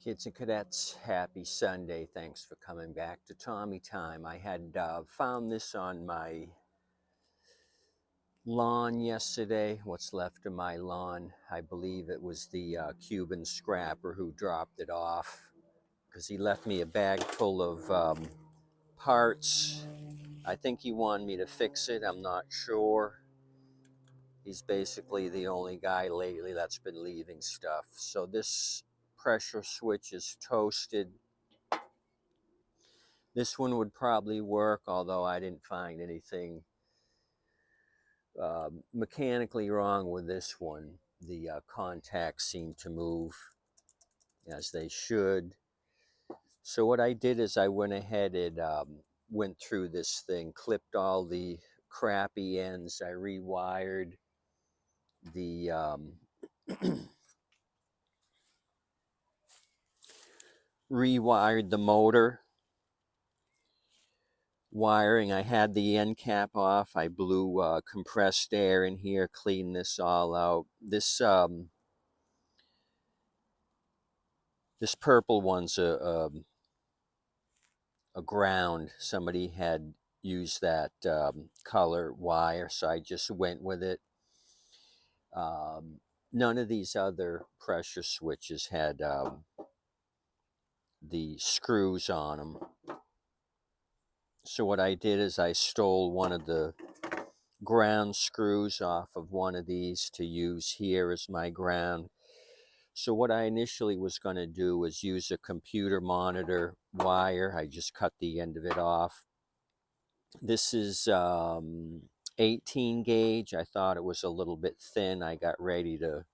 Kids and cadets, happy Sunday. Thanks for coming back to Tommy Time. I had found this on my lawn yesterday, what's left of my lawn. I believe it was the Cuban scrapper who dropped it off because he left me a bag full of parts. I think he wanted me to fix it. I'm not sure. He's basically the only guy lately that's been leaving stuff. So this pressure switch is toasted. This one would probably work, although I didn't find anything mechanically wrong with this one. The contacts seem to move as they should. So what I did is I went ahead and went through this thing, clipped all the crappy ends. I rewired the rewired the motor wiring. I had the end cap off. I blew compressed air in here, cleaned this all out. This purple one's a ground. Somebody had used that color wire, so I just went with it. None of these other pressure switches had the screws on them. So what I did is I stole one of the ground screws off of one of these to use here as my ground. So what I initially was going to do was use a computer monitor wire. I just cut the end of it off. This is 18 gauge. I thought it was a little bit thin. I got ready to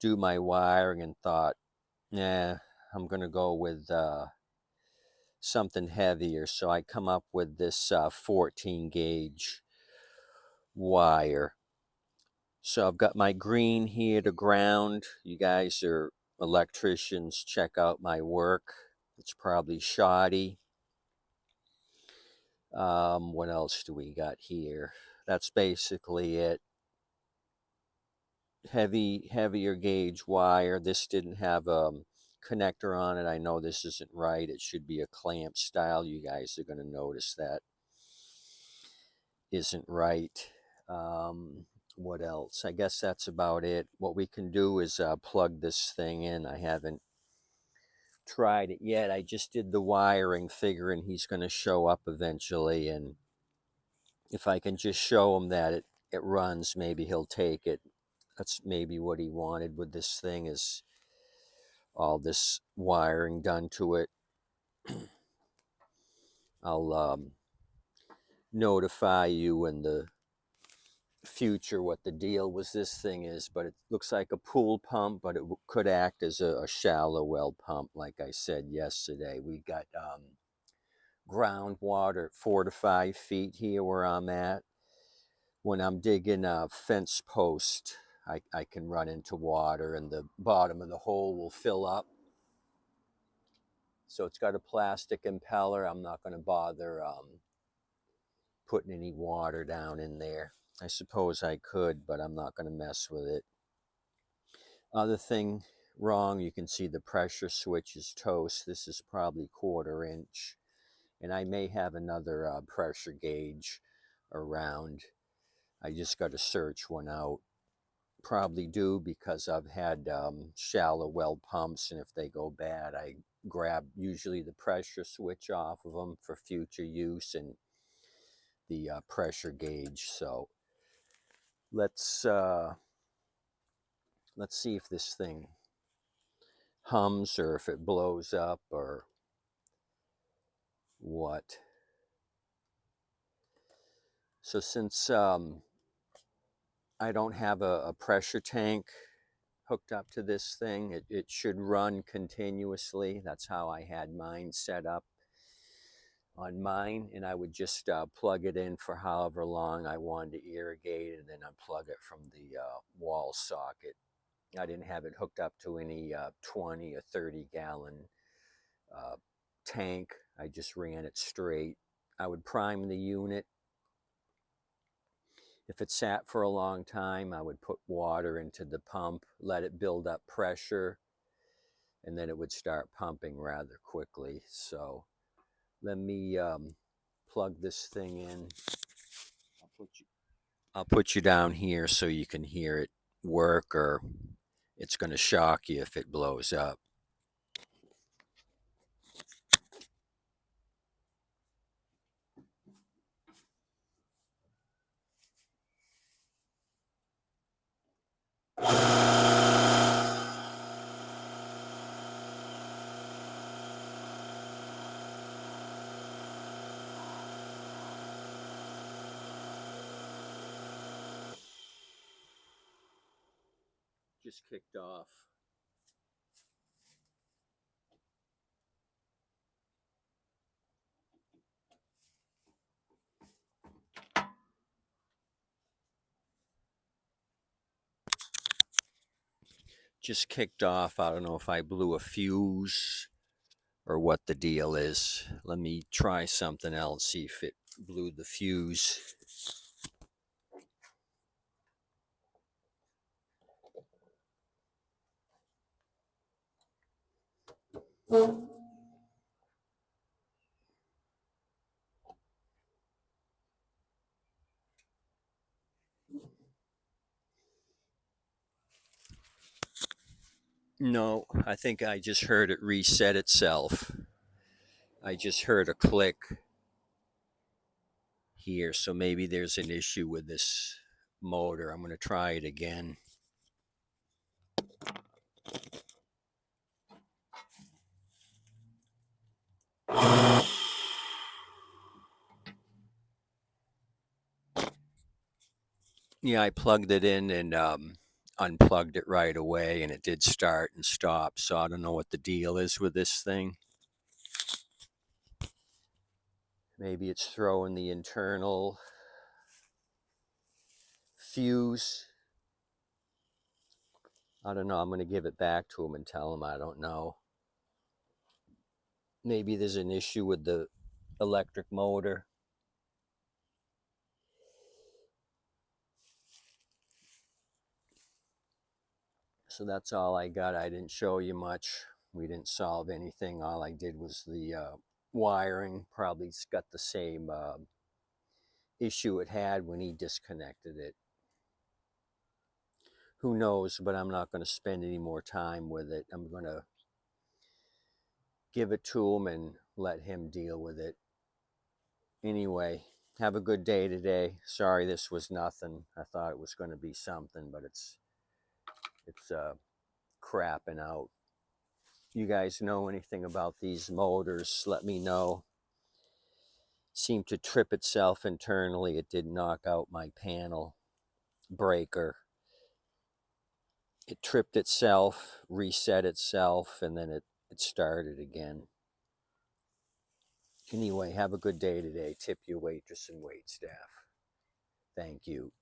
do my wiring and thought, nah, I'm going to go with something heavier. So I come up with this 14 gauge wire. So I've got my green here to ground. You guys are electricians. Check out my work. It's probably shoddy. What else do we got here? That's basically it. Heavier gauge wire. This didn't have a connector on it. I know this isn't right. It should be a clamp style. You guys are going to notice that isn't right. What else? I guess that's about it. What we can do is plug this thing in. I haven't tried it yet. I just did the wiring, figuring he's going to show up eventually, and if I can just show him that it runs, maybe he'll take it. That's maybe what he wanted with this thing, is all this wiring done to it. I'll notify you in the future what the deal with this thing is, but it looks like a pool pump, but it could act as a shallow well pump. Like I said yesterday, we got groundwater at 4 to 5 feet here where I'm at. When I'm digging a fence post, I can run into water and the bottom of the hole will fill up. So it's got a plastic impeller. I'm not going to bother putting any water down in there. I suppose I could, but I'm not going to mess with it. Other thing wrong, you can see the pressure switch is toast. This is probably 1/4 inch. And I may have another pressure gauge around. I just got to search one out. Probably do, because I've had shallow well pumps, and if they go bad, I grab usually the pressure switch off of them for future use and the pressure gauge. So let's see if this thing hums or if it blows up or what. So since I don't have a pressure tank hooked up to this thing, it should run continuously. That's how I had mine set up on mine, and I would just plug it in for however long I wanted to irrigate, and then unplug it from the wall socket. I didn't have it hooked up to any 20 or 30 gallon tank. I just ran it straight. I would prime the unit. If it sat for a long time, I would put water into the pump, let it build up pressure, and then it would start pumping rather quickly. So let me plug this thing in. I'll put you down here so you can hear it work, or it's going to shock you if it blows up. Just kicked off. Just kicked off. I don't know if I blew a fuse or what the deal is. Let me try something else, see if it blew the fuse. No, I think I just heard it reset itself. I just heard a click here, so maybe there's an issue with this motor. I'm going to try it again. Yeah, I plugged it in and unplugged it right away, and it did start and stop. So I don't know what the deal is with this thing. Maybe it's throwing the internal fuse. I don't know. I'm going to give it back to him and tell him I don't know. Maybe there's an issue with the electric motor. So that's all I got. I didn't show you much. We didn't solve anything. All I did was the wiring. Probably got the same issue it had when he disconnected it. Who knows, but I'm not going to spend any more time with it. I'm going to give it to him and let him deal with it. Anyway, have a good day today. Sorry this was nothing. I thought it was going to be something, but it's crapping out. You guys know anything about these motors, let me know. It seemed to trip itself internally. It did knock out my panel breaker. It tripped itself, reset itself, and then it started again. Anyway, have a good day today. Tip your waitress and wait staff. Thank you.